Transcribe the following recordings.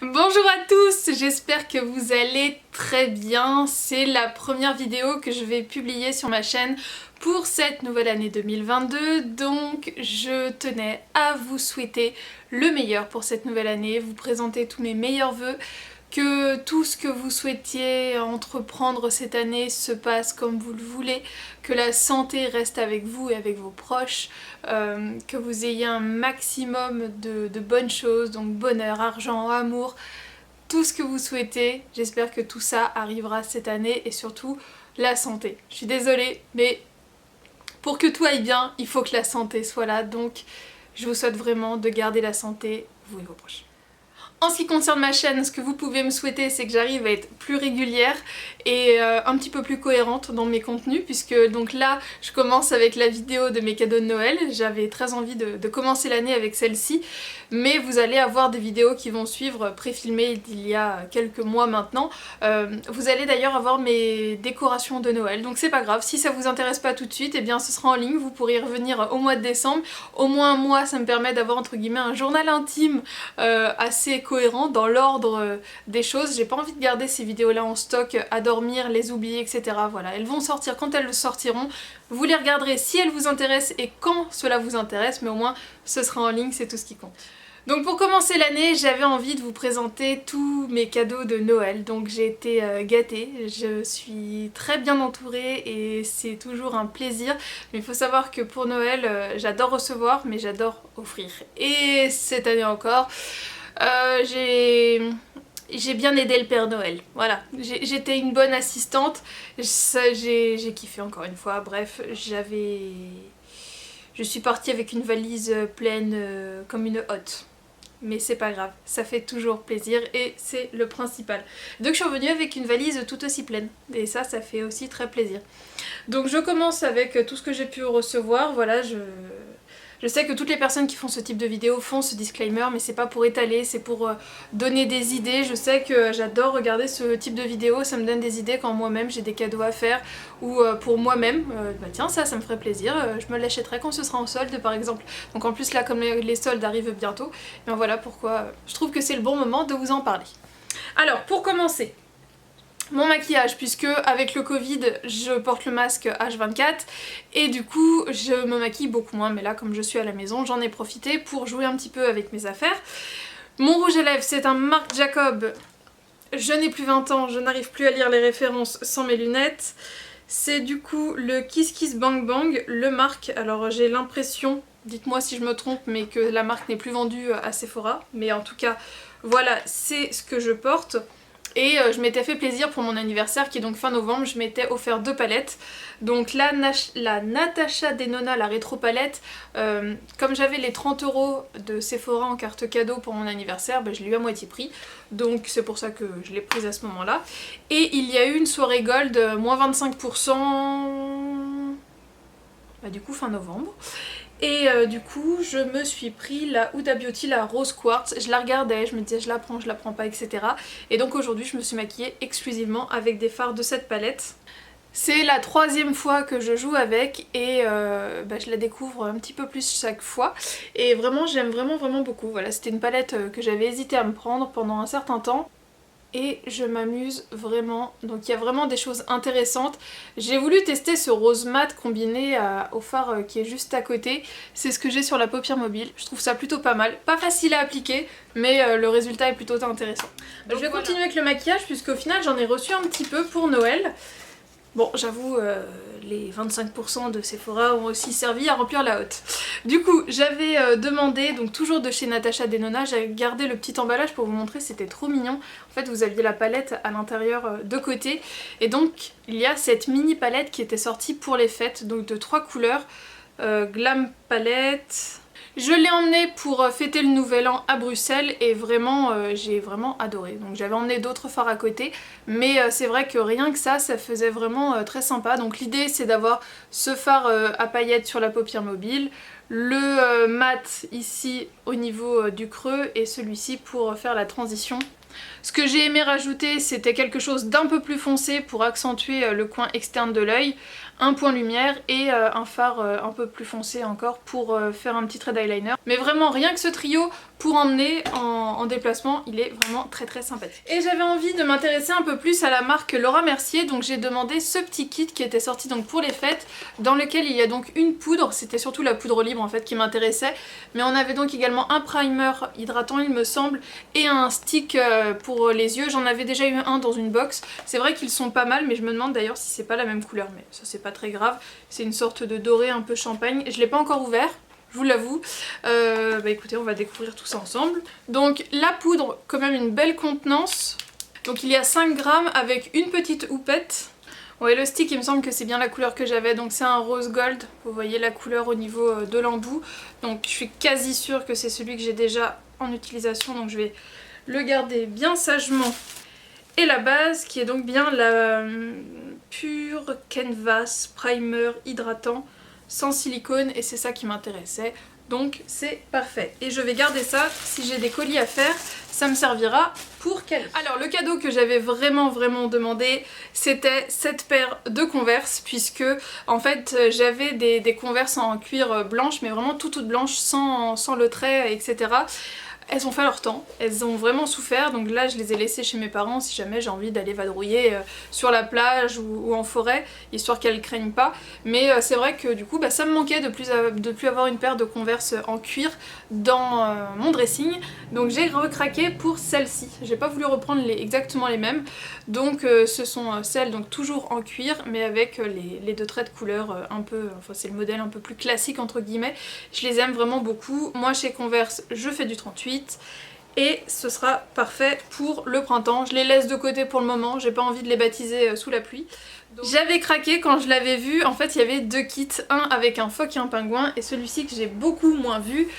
Bonjour à tous, j'espère que vous allez très bien. C'est la première vidéo que je vais publier sur ma chaîne pour cette nouvelle année 2022, donc je tenais à vous souhaiter le meilleur pour cette nouvelle année, vous présenter tous mes meilleurs vœux, que tout ce que vous souhaitiez entreprendre cette année se passe comme vous le voulez, que la santé reste avec vous et avec vos proches, que vous ayez un maximum de bonnes choses, donc bonheur, argent, amour, tout ce que vous souhaitez. J'espère que tout ça arrivera cette année et surtout la santé. Je suis désolée, mais pour que tout aille bien, il faut que la santé soit là, donc je vous souhaite vraiment de garder la santé, vous et vos proches. En ce qui concerne ma chaîne, ce que vous pouvez me souhaiter, c'est que j'arrive à être plus régulière et un petit peu plus cohérente dans mes contenus, puisque donc là, je commence avec la vidéo de mes cadeaux de Noël. J'avais très envie de commencer l'année avec celle-ci, mais vous allez avoir des vidéos qui vont suivre, préfilmées d'il y a quelques mois maintenant. Vous allez d'ailleurs avoir mes décorations de Noël, donc c'est pas grave. Si ça vous intéresse pas tout de suite, eh bien ce sera en ligne, vous pourrez y revenir au mois de décembre. Au moins un mois, ça me permet d'avoir entre guillemets un journal intime assez cohérent dans l'ordre des choses. J'ai pas envie de garder ces vidéos là en stock à dormir, les oublier, etc. Voilà, elles vont sortir quand elles le sortiront. Vous les regarderez si elles vous intéressent et quand cela vous intéresse, mais au moins ce sera en ligne, c'est tout ce qui compte. Donc pour commencer l'année, j'avais envie de vous présenter tous mes cadeaux de Noël, donc j'ai été gâtée, je suis très bien entourée et c'est toujours un plaisir, mais il faut savoir que pour Noël, j'adore recevoir, mais j'adore offrir. Et cette année encore, j'ai bien aidé le Père Noël, voilà. J'étais une bonne assistante, j'ai kiffé encore une fois, bref, je suis partie avec une valise pleine comme une hotte. Mais c'est pas grave, ça fait toujours plaisir et c'est le principal. Donc je suis revenue avec une valise tout aussi pleine et ça fait aussi très plaisir. Donc je commence avec tout ce que j'ai pu recevoir, voilà, je sais que toutes les personnes qui font ce type de vidéo font ce disclaimer, mais c'est pas pour étaler, c'est pour donner des idées. Je sais que j'adore regarder ce type de vidéo, ça me donne des idées quand moi-même j'ai des cadeaux à faire, ou pour moi-même, bah tiens ça me ferait plaisir, je me l'achèterai quand ce sera en solde par exemple. Donc en plus là comme les soldes arrivent bientôt, ben voilà pourquoi je trouve que c'est le bon moment de vous en parler. Alors pour commencer, mon maquillage, puisque avec le Covid je porte le masque H24 et du coup je me maquille beaucoup moins, mais là comme je suis à la maison j'en ai profité pour jouer un petit peu avec mes affaires. Mon rouge à lèvres c'est un Marc Jacob, je n'ai plus 20 ans, je n'arrive plus à lire les références sans mes lunettes. C'est du coup le Kiss Kiss Bang Bang, le Marc, alors j'ai l'impression, dites-moi si je me trompe, mais que la marque n'est plus vendue à Sephora, mais en tout cas voilà c'est ce que je porte. Et je m'étais fait plaisir pour mon anniversaire qui est donc fin novembre, je m'étais offert 2 palettes. Donc la Natasha Denona, la rétro palette, comme j'avais les 30€ de Sephora en carte cadeau pour mon anniversaire, bah, je l'ai eu à moitié prix. Donc c'est pour ça que je l'ai prise à ce moment-là. Et il y a eu une soirée gold, moins 25%, bah, du coup fin novembre. Et du coup je me suis pris la Huda Beauty, la Rose Quartz, je la regardais, je me disais je la prends pas, etc. Et donc aujourd'hui je me suis maquillée exclusivement avec des fards de cette palette. C'est la 3e fois que je joue avec et bah, je la découvre un petit peu plus chaque fois. Et vraiment j'aime vraiment beaucoup. Voilà, c'était une palette que j'avais hésité à me prendre pendant un certain temps. Et je m'amuse vraiment, donc il y a vraiment des choses intéressantes. J'ai voulu tester ce rose mat combiné au fard qui est juste à côté. C'est ce que j'ai sur la paupière mobile, je trouve ça plutôt pas mal. Pas facile à appliquer, mais le résultat est plutôt intéressant. Donc je vais continuer avec le maquillage puisqu'au final j'en ai reçu un petit peu pour Noël. Bon, j'avoue, les 25% de Sephora ont aussi servi à remplir la hotte. Du coup, j'avais demandé, donc toujours de chez Natasha Denona, j'avais gardé le petit emballage pour vous montrer, c'était trop mignon. En fait, vous aviez la palette à l'intérieur de côté. Et donc, il y a cette mini palette qui était sortie pour les fêtes, donc de 3 couleurs. Glam palette... Je l'ai emmenée pour fêter le nouvel an à Bruxelles et vraiment j'ai vraiment adoré. Donc j'avais emmené d'autres fards à côté, mais c'est vrai que rien que ça faisait vraiment très sympa. Donc l'idée c'est d'avoir ce fard à paillettes sur la paupière mobile, le mat ici au niveau du creux et celui-ci pour faire la transition. Ce que j'ai aimé rajouter, c'était quelque chose d'un peu plus foncé pour accentuer le coin externe de l'œil, un point lumière et un fard un peu plus foncé encore pour faire un petit trait d'eyeliner. Mais vraiment rien que ce trio pour emmener en déplacement, il est vraiment très sympathique. Et j'avais envie de m'intéresser un peu plus à la marque Laura Mercier, donc j'ai demandé ce petit kit qui était sorti donc pour les fêtes, dans lequel il y a donc une poudre, c'était surtout la poudre libre en fait qui m'intéressait, mais on avait donc également un primer hydratant il me semble, et un stick pour les yeux. J'en avais déjà eu un dans une box, c'est vrai qu'ils sont pas mal, mais je me demande d'ailleurs si c'est pas la même couleur, mais ça c'est pas très grave, c'est une sorte de doré un peu champagne, je l'ai pas encore ouvert, je vous l'avoue. Bah écoutez, on va découvrir tout ça ensemble. Donc la poudre, quand même une belle contenance. Donc il y a 5 grammes avec une petite houppette. Ouais, le stick il me semble que c'est bien la couleur que j'avais, donc c'est un rose gold. Vous voyez la couleur au niveau de l'embout. Donc je suis quasi sûre que c'est celui que j'ai déjà en utilisation, donc je vais le garder bien sagement. Et la base qui est donc bien la Pure Canvas Primer hydratant sans silicone, et c'est ça qui m'intéressait, donc c'est parfait. Et je vais garder ça, si j'ai des colis à faire, ça me servira pour caler. Alors le cadeau que j'avais vraiment demandé, c'était cette paire de Converse, puisque en fait j'avais des Converse en cuir blanche, mais vraiment toutes blanches, sans le trait, etc. Elles ont fait leur temps, elles ont vraiment souffert, donc là je les ai laissées chez mes parents si jamais j'ai envie d'aller vadrouiller sur la plage ou en forêt, histoire qu'elles craignent pas. Mais c'est vrai que du coup ça me manquait de plus avoir une paire de Converse en cuir dans mon dressing, donc j'ai recraqué pour celle-ci. J'ai pas voulu reprendre exactement les mêmes, donc ce sont celles donc toujours en cuir, mais avec les deux traits de couleur un peu, enfin c'est le modèle un peu plus classique entre guillemets. Je les aime vraiment beaucoup. Moi chez Converse je fais du 38. Et ce sera parfait pour le printemps. Je les laisse de côté pour le moment, j'ai pas envie de les baptiser sous la pluie. J'avais craqué quand je l'avais vu, en fait il y avait 2 kits, un avec un phoque et un pingouin, et celui-ci que j'ai beaucoup moins vu,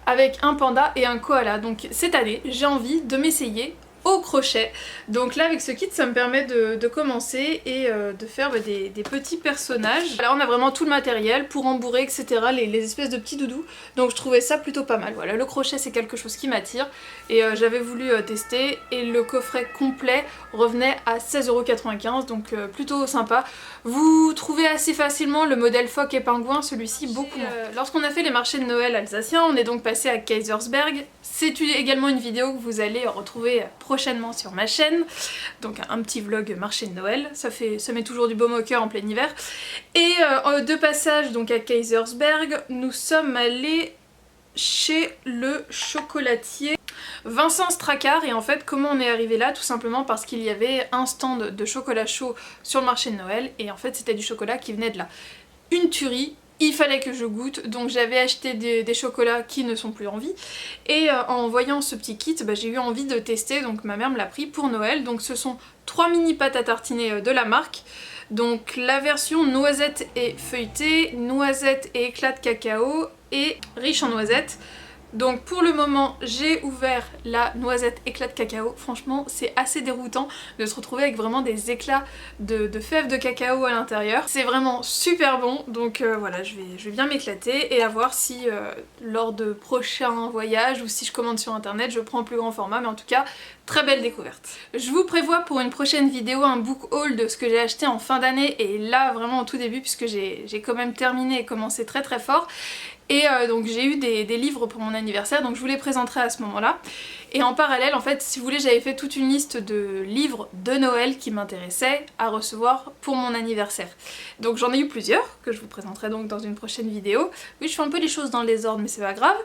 avec un panda et un koala. Donc cette année j'ai envie de m'essayer au crochet. Donc là avec ce kit ça me permet de commencer et de faire des petits personnages. Là on a vraiment tout le matériel pour embourrer etc, les espèces de petits doudous, donc je trouvais ça plutôt pas mal. Voilà, le crochet c'est quelque chose qui m'attire et j'avais voulu tester, et le coffret complet revenait à 16,95 €, donc plutôt sympa. Vous trouvez assez facilement le modèle phoque et pingouin, celui-ci beaucoup moins. Lorsqu'on a fait les marchés de Noël alsaciens, on est donc passé à Kaysersberg. C'est également une vidéo que vous allez retrouver prochainement sur ma chaîne, donc un petit vlog marché de Noël, ça met toujours du baume au cœur en plein hiver. Et de passage donc à Kaysersberg, nous sommes allés chez le chocolatier Vincent Stracard, et en fait comment on est arrivé là, tout simplement parce qu'il y avait un stand de chocolat chaud sur le marché de Noël, et en fait c'était du chocolat qui venait de là. Une tuerie, il fallait que je goûte, donc j'avais acheté des chocolats qui ne sont plus en vie, et en voyant ce petit kit, j'ai eu envie de tester, donc ma mère me l'a pris pour Noël. Donc ce sont 3 mini pâtes à tartiner de la marque, donc la version noisette et feuilletée, noisette et éclat de cacao, et riche en noisettes. Donc pour le moment j'ai ouvert la noisette éclat de cacao. Franchement c'est assez déroutant de se retrouver avec vraiment des éclats de fèves de cacao à l'intérieur. C'est vraiment super bon, donc voilà, je vais bien m'éclater, et à voir si lors de prochains voyages ou si je commande sur internet je prends le plus grand format, mais en tout cas très belle découverte. Je vous prévois pour une prochaine vidéo un book haul de ce que j'ai acheté en fin d'année, et là vraiment au tout début, puisque j'ai quand même terminé et commencé très fort. Et donc j'ai eu des livres pour mon anniversaire, donc je vous les présenterai à ce moment-là. Et en parallèle, en fait, si vous voulez, j'avais fait toute une liste de livres de Noël qui m'intéressaient à recevoir pour mon anniversaire. Donc j'en ai eu plusieurs, que je vous présenterai donc dans une prochaine vidéo. Oui, je fais un peu les choses dans le désordre, mais c'est pas grave.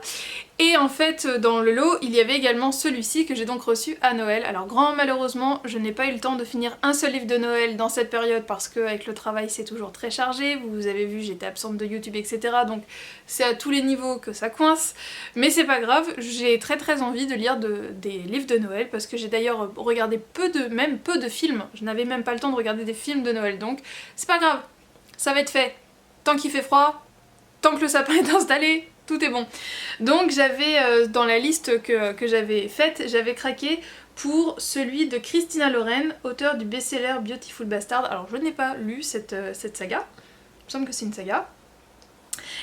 Et en fait, dans le lot, il y avait également celui-ci que j'ai donc reçu à Noël. Alors grand malheureusement, je n'ai pas eu le temps de finir un seul livre de Noël dans cette période, parce qu'avec le travail c'est toujours très chargé. Vous avez vu, j'étais absente de YouTube, etc. Donc c'est à tous les niveaux que ça coince. Mais c'est pas grave, j'ai très envie de lire des livres de Noël, parce que j'ai d'ailleurs regardé peu de films. Je n'avais même pas le temps de regarder des films de Noël, donc c'est pas grave, ça va être fait. Tant qu'il fait froid, tant que le sapin est installé, tout est bon. Donc j'avais dans la liste que j'avais faite, j'avais craqué pour celui de Christina Loren, auteure du best-seller Beautiful Bastard. Alors je n'ai pas lu cette saga, il me semble que c'est une saga.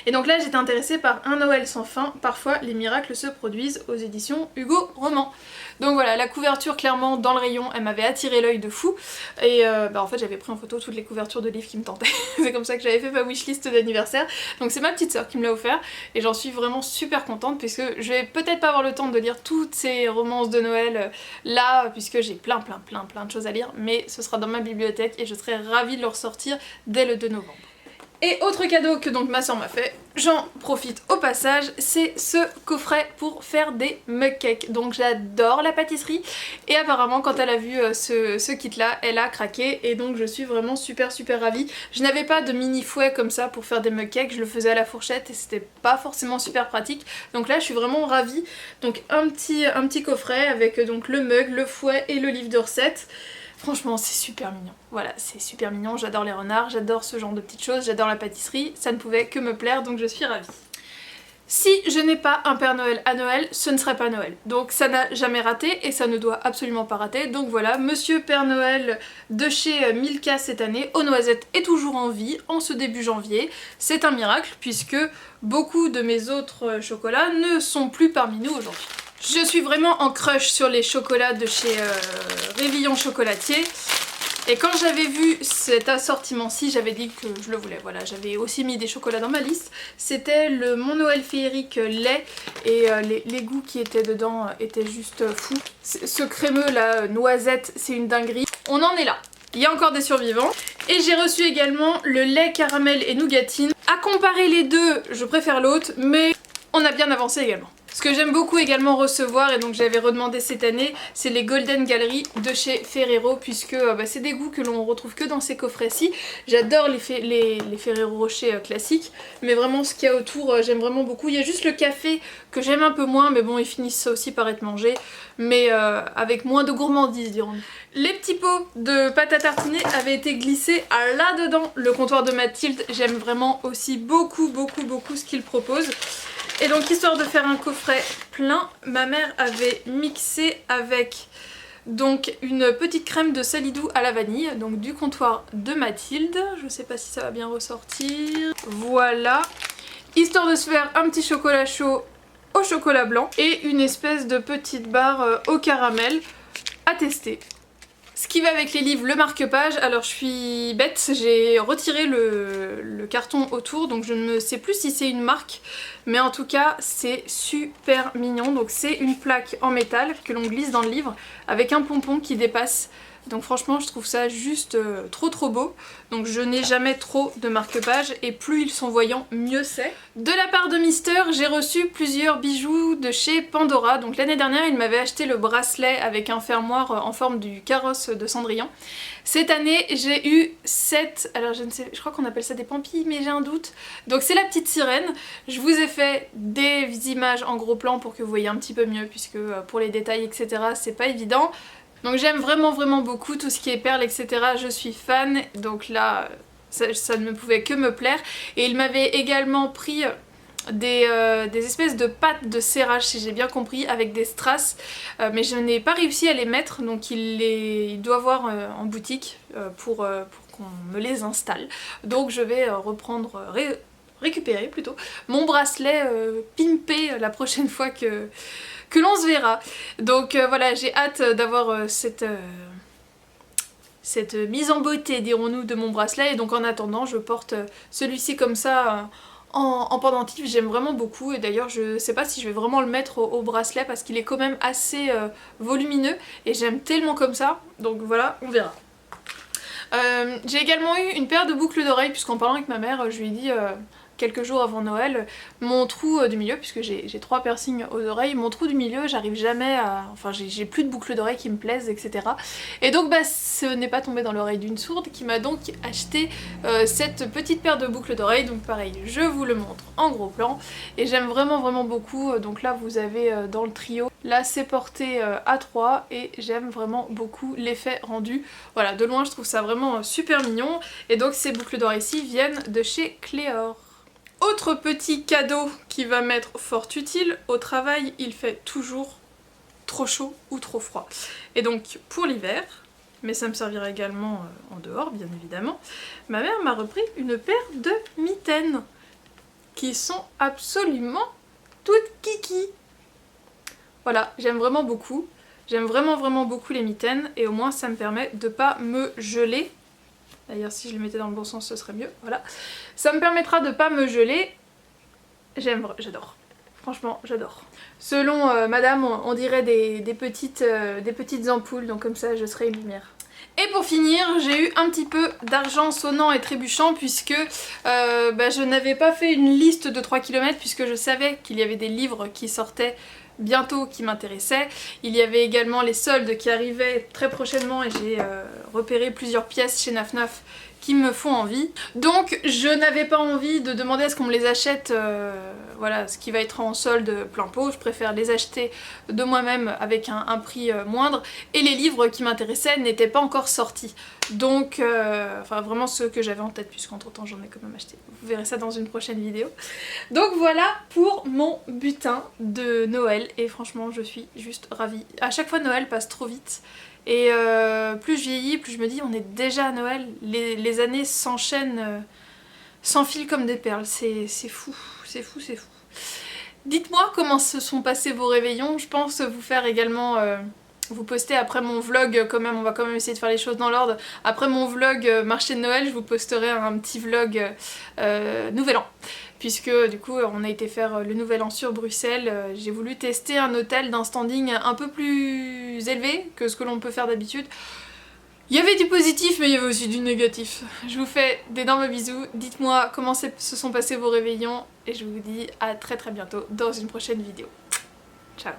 Et donc là j'étais intéressée par Un Noël sans fin, parfois les miracles se produisent aux éditions Hugo Roman. Donc voilà, la couverture clairement dans le rayon, elle m'avait attiré l'œil de fou. Et en fait j'avais pris en photo toutes les couvertures de livres qui me tentaient. C'est comme ça que j'avais fait ma wishlist d'anniversaire. Donc c'est ma petite sœur qui me l'a offert et j'en suis vraiment super contente puisque je vais peut-être pas avoir le temps de lire toutes ces romances de Noël là puisque j'ai plein de choses à lire, mais ce sera dans ma bibliothèque et je serai ravie de le ressortir dès le 2 novembre. Et autre cadeau que donc ma soeur m'a fait, j'en profite au passage, c'est ce coffret pour faire des mug cakes. Donc j'adore la pâtisserie et apparemment quand elle a vu ce kit là, elle a craqué et donc je suis vraiment super ravie. Je n'avais pas de mini fouet comme ça pour faire des mug cakes, je le faisais à la fourchette et c'était pas forcément super pratique. Donc là je suis vraiment ravie. Donc un petit coffret avec donc le mug, le fouet et le livre de recettes. Franchement c'est super mignon, voilà c'est super mignon, j'adore les renards, j'adore ce genre de petites choses, j'adore la pâtisserie, ça ne pouvait que me plaire donc je suis ravie. Si je n'ai pas un Père Noël à Noël, ce ne serait pas Noël. Donc ça n'a jamais raté et ça ne doit absolument pas rater. Donc voilà, Monsieur Père Noël de chez Milka cette année, aux noisettes est toujours en vie en ce début janvier. C'est un miracle puisque beaucoup de mes autres chocolats ne sont plus parmi nous aujourd'hui. Je suis vraiment en crush sur les chocolats de chez Réveillon Chocolatier. Et quand j'avais vu cet assortiment-ci, j'avais dit que je le voulais. Voilà, j'avais aussi mis des chocolats dans ma liste. C'était le Mon Noël féerique lait et les goûts qui étaient dedans étaient juste fous. Ce crémeux là, noisette, c'est une dinguerie. On en est là. Il y a encore des survivants. Et j'ai reçu également le lait caramel et nougatine. À comparer les deux, je préfère l'autre, mais on a bien avancé également. Ce que j'aime beaucoup également recevoir, et donc j'avais redemandé cette année, c'est les Golden Gallery de chez Ferrero, puisque c'est des goûts que l'on retrouve que dans ces coffrets-ci. J'adore les Ferrero Rocher classiques, mais vraiment ce qu'il y a autour, j'aime vraiment beaucoup. Il y a juste le café que j'aime un peu moins, mais bon, ils finissent aussi par être mangés, mais avec moins de gourmandise, dirons-nous. Les petits pots de pâte à tartiner avaient été glissés à là-dedans le comptoir de Mathilde. J'aime vraiment aussi beaucoup ce qu'il propose. Et donc histoire de faire un coffret plein, ma mère avait mixé avec donc une petite crème de Salidou à la vanille, donc du comptoir de Mathilde. Je sais pas si ça va bien ressortir. Voilà. Histoire de se faire un petit chocolat chaud au chocolat blanc et une espèce de petite barre au caramel à tester. Ce qui va avec les livres, le marque-page. Alors je suis bête, j'ai retiré le carton autour, donc je ne sais plus si c'est une marque, mais en tout cas c'est super mignon. Donc c'est une plaque en métal que l'on glisse dans le livre avec un pompon qui dépasse. Donc franchement je trouve ça juste trop beau. Donc je n'ai jamais trop de marque-page et plus ils sont voyants mieux c'est. De la part de Mister, j'ai reçu plusieurs bijoux de chez Pandora. Donc l'année dernière il m'avait acheté le bracelet avec un fermoir en forme du carrosse de Cendrillon. Cette année j'ai eu 7, alors je crois qu'on appelle ça des pampilles mais j'ai un doute. Donc c'est la petite sirène. Je vous ai fait des images en gros plan pour que vous voyez un petit peu mieux puisque pour les détails etc c'est pas évident. Donc j'aime vraiment beaucoup tout ce qui est perles etc, je suis fan, donc là ça ne pouvait que me plaire. Et il m'avait également pris des espèces de pâtes de serrage si j'ai bien compris avec des strass, mais je n'ai pas réussi à les mettre donc il doit voir en boutique pour qu'on me les installe. Donc je vais récupérer plutôt mon bracelet pimpé la prochaine fois que l'on se verra. Donc voilà, j'ai hâte d'avoir cette mise en beauté, dirons-nous, de mon bracelet. Et donc en attendant, je porte celui-ci comme ça en pendentif. J'aime vraiment beaucoup. Et d'ailleurs, je sais pas si je vais vraiment le mettre au bracelet parce qu'il est quand même assez volumineux. Et j'aime tellement comme ça. Donc voilà, on verra. J'ai également eu une paire de boucles d'oreilles puisqu'en parlant avec ma mère, je lui ai dit quelques jours avant Noël, mon trou du milieu, puisque j'ai 3 piercings aux oreilles, mon trou du milieu, j'arrive jamais à... Enfin j'ai plus de boucles d'oreilles qui me plaisent, etc. Et donc ce n'est pas tombé dans l'oreille d'une sourde qui m'a donc acheté cette petite paire de boucles d'oreilles. Donc pareil, je vous le montre en gros plan. Et j'aime vraiment beaucoup. Donc là vous avez dans le trio, là c'est porté à 3 et j'aime vraiment beaucoup l'effet rendu. Voilà, de loin je trouve ça vraiment super mignon. Et donc ces boucles d'oreilles-ci viennent de chez Cléor. Autre petit cadeau qui va m'être fort utile, au travail il fait toujours trop chaud ou trop froid. Et donc pour l'hiver, mais ça me servira également en dehors bien évidemment, ma mère m'a repris une paire de mitaines qui sont absolument toutes kiki. Voilà, j'aime vraiment beaucoup. J'aime vraiment beaucoup les mitaines et au moins ça me permet de pas me geler. D'ailleurs si je les mettais dans le bon sens ce serait mieux, voilà. Ça me permettra de pas me geler. J'adore. Franchement, j'adore. Selon madame, on dirait des petites ampoules, donc comme ça je serai une lumière. Et pour finir, j'ai eu un petit peu d'argent sonnant et trébuchant puisque je n'avais pas fait une liste de 3 km puisque je savais qu'il y avait des livres qui sortaient bientôt qui m'intéressaient. Il y avait également les soldes qui arrivaient très prochainement et j'ai repéré plusieurs pièces chez Naf Naf qui me font envie. Donc je n'avais pas envie de demander à ce qu'on me les achète, voilà, ce qui va être en solde plein pot. Je préfère les acheter de moi-même avec un prix moindre. Et les livres qui m'intéressaient n'étaient pas encore sortis. Donc, enfin vraiment ceux que j'avais en tête, puisqu'entre temps j'en ai quand même acheté. Vous verrez ça dans une prochaine vidéo. Donc voilà pour mon butin de Noël. Et franchement je suis juste ravie. À chaque fois Noël passe trop vite. Et plus je vieillis, plus je me dis on est déjà à Noël, les années s'enchaînent, s'enfilent comme des perles, c'est fou, c'est fou, c'est fou. Dites-moi comment se sont passés vos réveillons, je pense vous faire également, vous poster après mon vlog quand même, on va quand même essayer de faire les choses dans l'ordre. Après mon vlog marché de Noël, je vous posterai un petit vlog Nouvel An. Puisque du coup on a été faire le Nouvel An sur Bruxelles, j'ai voulu tester un hôtel d'un standing un peu plus élevé que ce que l'on peut faire d'habitude. Il y avait du positif mais il y avait aussi du négatif. Je vous fais d'énormes bisous, dites-moi comment se sont passés vos réveillons et je vous dis à très bientôt dans une prochaine vidéo. Ciao.